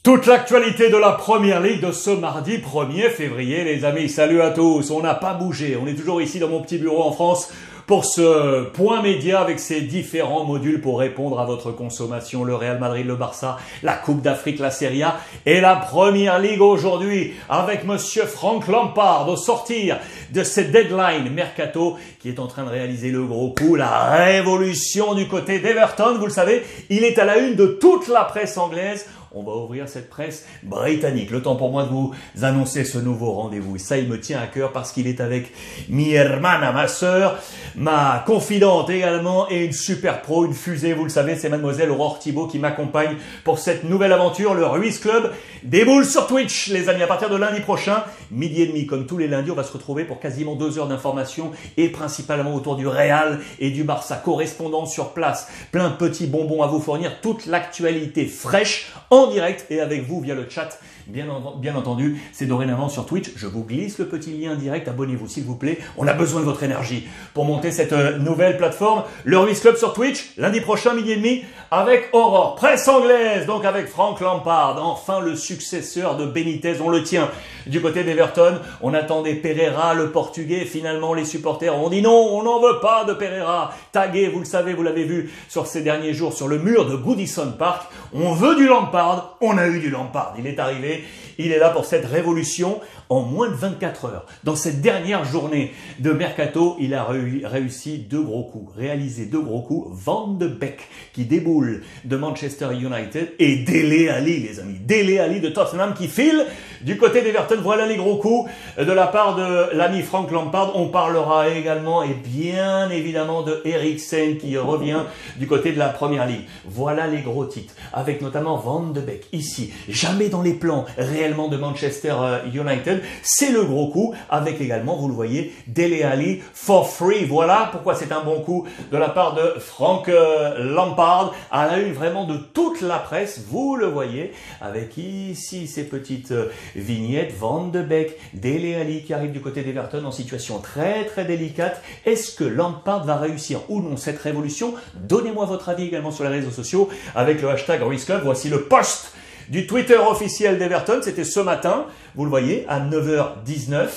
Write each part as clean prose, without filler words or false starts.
Toute l'actualité de la Première Ligue de ce mardi 1er février, les amis. Salut à tous. On n'a pas bougé. On est toujours ici dans mon petit bureau en France pour ce point média avec ses différents modules pour répondre à votre consommation. Le Real Madrid, le Barça, la Coupe d'Afrique, la Serie A et la Première Ligue aujourd'hui avec monsieur Frank Lampard au sortir de cette deadline mercato qui est en train de réaliser le gros coup, la révolution du côté d'Everton. Vous le savez, il est à la une de toute la presse anglaise. On va ouvrir cette presse britannique. Le temps pour moi de vous annoncer ce nouveau rendez-vous. Et ça, il me tient à cœur parce qu'il est avec mi hermana, ma sœur, ma confidente également et une super pro, une fusée. Vous le savez, c'est mademoiselle Aurore Thibault qui m'accompagne pour cette nouvelle aventure. Le Ruiz Club déboule sur Twitch, les amis, à partir de lundi prochain, 12h30. Comme tous les lundis, on va se retrouver pour quasiment 2 heures d'information et principalement autour du Real et du Barça. Correspondant sur place, plein de petits bonbons à vous fournir, toute l'actualité fraîche en direct et avec vous via le chat. Bien entendu, c'est dorénavant sur Twitch. Je vous glisse le petit lien direct. Abonnez-vous s'il vous plaît. On a besoin de votre énergie pour monter cette nouvelle plateforme. Le Ruiz Club sur Twitch, lundi prochain, 12h30, avec Aurore. Presse anglaise, donc avec Frank Lampard. Enfin, le successeur de Benitez, on le tient. Du côté d'Everton, on attendait Pereira, le Portugais. Finalement, les supporters ont dit non, on n'en veut pas de Pereira. Tagué, vous le savez, vous l'avez vu sur ces derniers jours sur le mur de Goodison Park. On veut du Lampard. On a eu du Lampard. Il est arrivé. Il est là pour cette révolution en moins de 24 heures. Dans cette dernière journée de mercato, il a réussi 2 gros coups, réalisé 2 gros coups. Van de Beek qui déboule de Manchester United et Dele Alli, les amis. Dele Alli de Tottenham qui file du côté d'Everton. Voilà les gros coups de la part de l'ami Frank Lampard. On parlera également et bien évidemment de Eriksen qui revient du côté de la Première Ligue. Voilà les gros titres avec notamment Van de Beek ici. Jamais dans les plans réellement de Manchester United. C'est le gros coup avec également, vous le voyez, Dele Alli for free. Voilà pourquoi c'est un bon coup de la part de Frank Lampard à la une vraiment de toute la presse. Vous le voyez avec ici ces petites vignettes. Van de Beek, Dele Alli qui arrive du côté d'Everton en situation très très délicate. Est-ce que Lampard va réussir ou non cette révolution? Donnez-moi votre avis également sur les réseaux sociaux avec le hashtag Ruiz Club. Voici le post du Twitter officiel d'Everton, c'était ce matin, vous le voyez, à 9h19,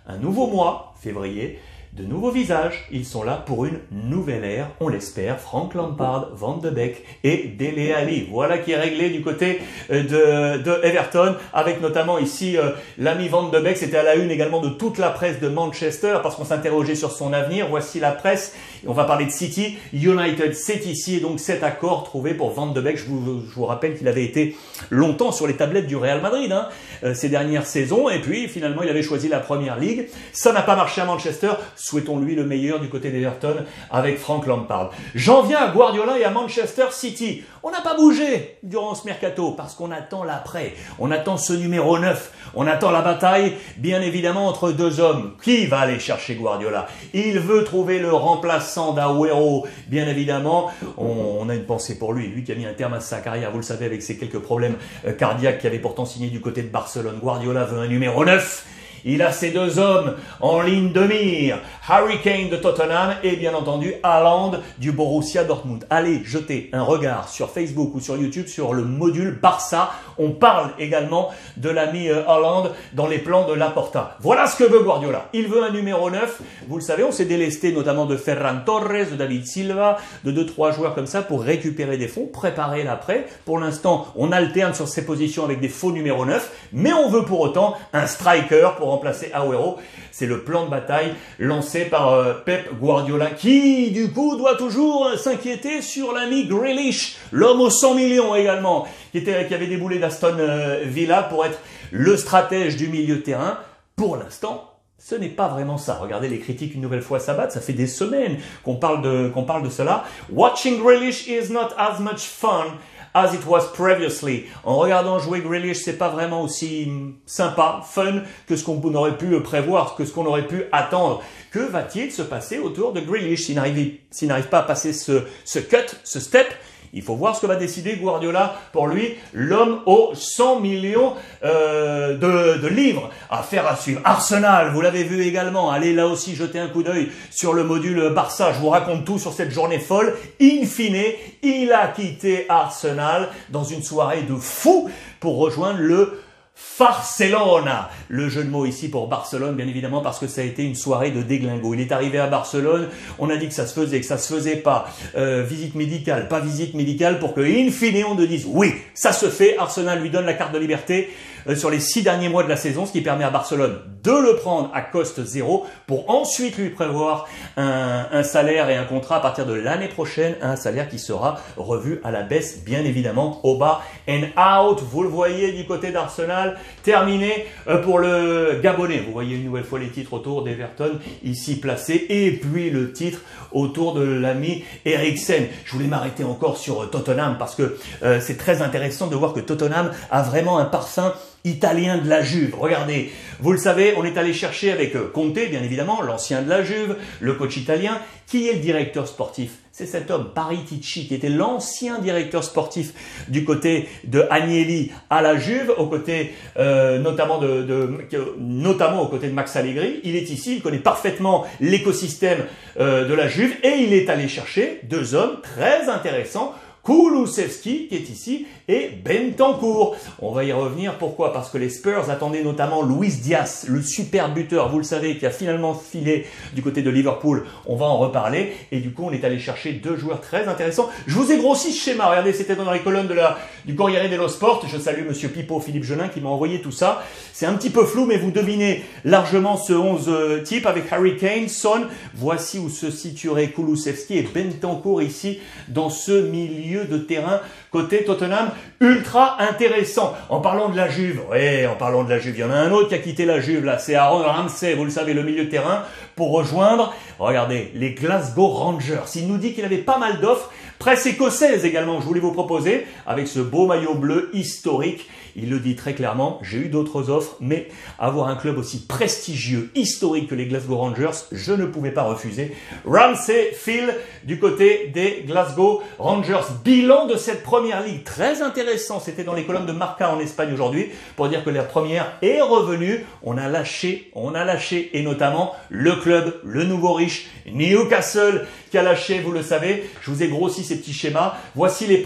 un nouveau mois, février, de nouveaux visages, ils sont là pour une nouvelle ère, on l'espère, Frank Lampard, Van de Beek et Dele Alli. Voilà qui est réglé du côté de Everton, avec notamment ici l'ami Van de Beek, c'était à la une également de toute la presse de Manchester, parce qu'on s'interrogeait sur son avenir. Voici la presse, on va parler de City, United, c'est ici, et donc cet accord trouvé pour Van de Beek. Je vous rappelle qu'il avait été longtemps sur les tablettes du Real Madrid, ces dernières saisons, et puis finalement il avait choisi la Première Ligue. Ça n'a pas marché à Manchester. Souhaitons-lui le meilleur du côté d'Everton avec Frank Lampard. J'en viens à Guardiola et à Manchester City. On n'a pas bougé durant ce mercato parce qu'on attend l'après. On attend ce numéro 9. On attend la bataille, bien évidemment, entre 2 hommes. Qui va aller chercher Guardiola? Il veut trouver le remplaçant d'Agüero. Bien évidemment, on a une pensée pour lui. Lui qui a mis un terme à sa carrière, vous le savez, avec ses quelques problèmes cardiaques qui avait pourtant signé du côté de Barcelone. Guardiola veut un numéro 9. Il a ces 2 hommes en ligne de mire. Harry Kane de Tottenham et bien entendu Haaland du Borussia Dortmund. Allez jeter un regard sur Facebook ou sur YouTube sur le module Barça. On parle également de l'ami Haaland dans les plans de Laporta. Voilà ce que veut Guardiola. Il veut un numéro 9. Vous le savez, on s'est délesté notamment de Ferran Torres, de David Silva, de 2-3 joueurs comme ça pour récupérer des fonds, préparer l'après. Pour l'instant, on alterne sur ces positions avec des faux numéros 9. Mais on veut pour autant un striker pour remplacer Agüero. C'est le plan de bataille lancé par Pep Guardiola qui, du coup, doit toujours s'inquiéter sur l'ami Grealish, l'homme aux 100 millions également, qui avait déboulé d'Aston Villa pour être le stratège du milieu de terrain. Pour l'instant, ce n'est pas vraiment ça. Regardez les critiques une nouvelle fois s'abattre. Ça fait des semaines qu'on parle de cela. Watching Grealish is not as much fun as it was previously. En regardant jouer Grealish, c'est pas vraiment aussi sympa, fun que ce qu'on aurait pu prévoir, que ce qu'on aurait pu attendre. Que va-t-il se passer autour de Grealish s'il n'arrive pas à passer ce cut, ce step? Il faut voir ce que va décider Guardiola pour lui, l'homme aux 100 millions de livres. Affaire à suivre. Arsenal, vous l'avez vu également. Allez là aussi jeter un coup d'œil sur le module Barça. Je vous raconte tout sur cette journée folle. In fine, il a quitté Arsenal dans une soirée de fou pour rejoindre le Barcelona. Le jeu de mots ici pour Barcelone, bien évidemment, parce que ça a été une soirée de déglingo. Il est arrivé à Barcelone, on a dit que ça se faisait, que ça se faisait pas. Visite médicale, pas visite médicale, pour que, in fine, on ne dise oui, ça se fait. Arsenal lui donne la carte de liberté sur les 6 derniers mois de la saison, ce qui permet à Barcelone de le prendre à coste zéro pour ensuite lui prévoir un salaire et un contrat à partir de l'année prochaine, un salaire qui sera revu à la baisse, bien évidemment, au bas and out. Vous le voyez du côté d'Arsenal, terminé pour le Gabonais. Vous voyez une nouvelle fois les titres autour d'Everton ici placés et puis le titre autour de l'ami Eriksen. Je voulais m'arrêter encore sur Tottenham parce que c'est très intéressant de voir que Tottenham a vraiment un parfum italien de la Juve. Regardez, vous le savez, on est allé chercher avec Conte, bien évidemment, l'ancien de la Juve, le coach italien. Qui est le directeur sportif? C'est cet homme, Paratici, qui était l'ancien directeur sportif du côté de Agnelli à la Juve, aux côtés, notamment aux côtés de Max Allegri. Il est ici, il connaît parfaitement l'écosystème de la Juve et il est allé chercher 2 hommes très intéressants, Kulusevski qui est ici et Bentancur. On va y revenir. Pourquoi? Parce que les Spurs attendaient notamment Luis Diaz, le super buteur, vous le savez, qui a finalement filé du côté de Liverpool. On va en reparler. Et du coup, on est allé chercher 2 joueurs très intéressants. Je vous ai grossi ce schéma. Regardez, c'était dans les colonnes du Corriere dello Sport. Je salue Monsieur Pipo, Philippe Gelin, qui m'a envoyé tout ça. C'est un petit peu flou, mais vous devinez largement ce 11 type avec Harry Kane, Son. Voici où se situeraient Kulusevski et Bentancur ici, dans ce milieu de terrain côté Tottenham, ultra intéressant. En parlant de la Juve, il y en a un autre qui a quitté la Juve là, c'est Aaron Ramsey, vous le savez, le milieu de terrain, pour rejoindre, regardez, les Glasgow Rangers. Il nous dit qu'il avait pas mal d'offres, presse écossaise également, je voulais vous proposer, avec ce beau maillot bleu historique. Il le dit très clairement, j'ai eu d'autres offres, mais avoir un club aussi prestigieux, historique que les Glasgow Rangers, je ne pouvais pas refuser. Ramsey file du côté des Glasgow Rangers. Bilan de cette première ligue, très intéressant, c'était dans les colonnes de Marca en Espagne aujourd'hui, pour dire que la première est revenue. On a lâché, et notamment le club, le nouveau riche, Newcastle, qui a lâché, vous le savez. Je vous ai grossi ces petits schémas. Voici les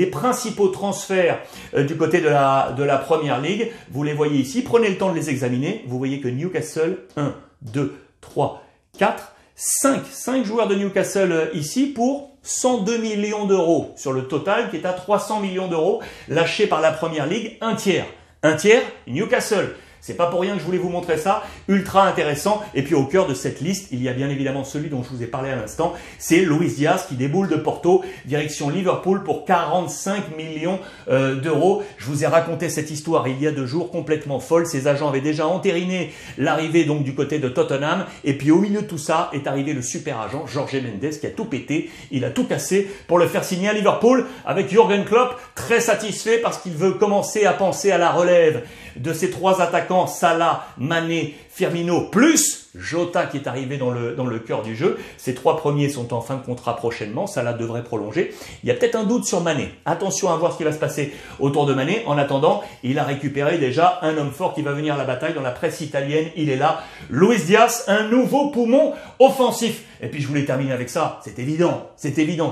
principaux transferts du côté de la première ligue. Vous les voyez ici. Prenez le temps de les examiner. Vous voyez que Newcastle, 1, 2, 3, 4, 5 joueurs de Newcastle ici pour 102 millions d'euros sur le total qui est à 300 millions d'euros lâchés par la première ligue. Un tiers, Newcastle. C'est pas pour rien que je voulais vous montrer ça, ultra intéressant. Et puis au cœur de cette liste, il y a bien évidemment celui dont je vous ai parlé à l'instant, c'est Luis Diaz qui déboule de Porto, direction Liverpool pour 45 millions d'euros. Je vous ai raconté cette histoire il y a 2 jours, complètement folle. Ses agents avaient déjà entériné l'arrivée donc du côté de Tottenham. Et puis au milieu de tout ça est arrivé le super agent Jorge Mendes qui a tout pété, il a tout cassé pour le faire signer à Liverpool avec Jürgen Klopp, très satisfait parce qu'il veut commencer à penser à la relève de ces 3 attaquants, Salah, Mané, Firmino, plus Jota qui est arrivé dans le cœur du jeu. Ces 3 premiers sont en fin de contrat prochainement, Salah devrait prolonger. Il y a peut-être un doute sur Mané. Attention à voir ce qui va se passer autour de Mané. En attendant, il a récupéré déjà un homme fort qui va venir à la bataille dans la presse italienne. Il est là, Luis Diaz, un nouveau poumon offensif. Et puis je voulais terminer avec ça, c'est évident,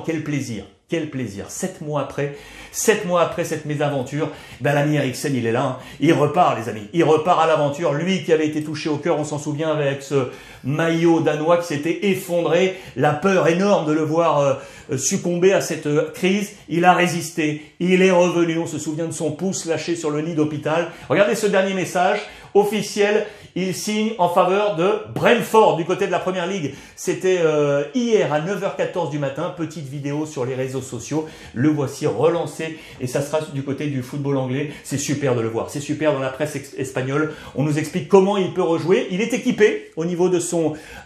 quel plaisir. Quel plaisir. 7 mois après cette mésaventure, l'ami Eriksen, il est là. Il repart, les amis. Il repart à l'aventure. Lui qui avait été touché au cœur, on s'en souvient, avec ce maillot danois qui s'était effondré. La peur énorme de le voir succomber à cette crise. Il a résisté. Il est revenu. On se souvient de son pouce lâché sur le lit d'hôpital. Regardez ce dernier message officiel. Il signe en faveur de Brentford du côté de la Première Ligue. C'était hier à 9h14 du matin. Petite vidéo sur les réseaux sociaux. Le voici relancé et ça sera du côté du football anglais. C'est super de le voir. C'est super dans la presse espagnole. On nous explique comment il peut rejouer. Il est équipé au niveau de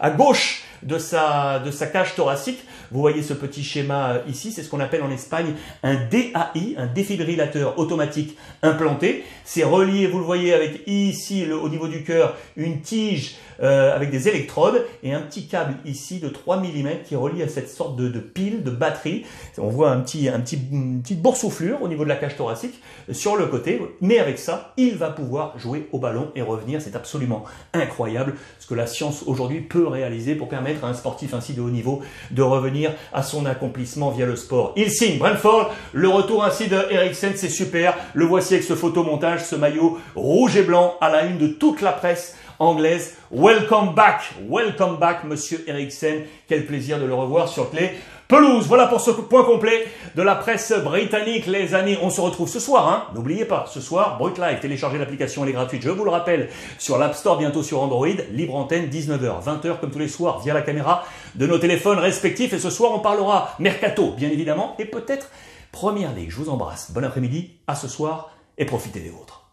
à gauche de sa cage thoracique. Vous voyez ce petit schéma ici, c'est ce qu'on appelle en Espagne un DAI, un défibrillateur automatique implanté. C'est relié, vous le voyez, avec ici au niveau du cœur une tige avec des électrodes et un petit câble ici de 3 mm qui relie à cette sorte de pile, de batterie. On voit une petite boursouflure au niveau de la cage thoracique sur le côté, mais avec ça, il va pouvoir jouer au ballon et revenir. C'est absolument incroyable ce que la science aujourd'hui peut réaliser pour permettre à un sportif ainsi de haut niveau de revenir à son accomplissement via le sport. Il signe Brentford, le retour ainsi de Eriksen, c'est super. Le voici avec ce photomontage, ce maillot rouge et blanc à la une de toute la presse anglaise. Welcome back, monsieur Eriksen. Quel plaisir de le revoir sur les pelouses. Voilà pour ce point complet de la presse britannique, les amis. On se retrouve ce soir, hein. N'oubliez pas, ce soir, Brut Live, téléchargez l'application, elle est gratuite. Je vous le rappelle, sur l'App Store, bientôt sur Android, libre antenne, 19h, 20h, comme tous les soirs, via la caméra de nos téléphones respectifs. Et ce soir, on parlera mercato, bien évidemment, et peut-être Première Ligue. Je vous embrasse. Bon après-midi, à ce soir, et profitez des vôtres.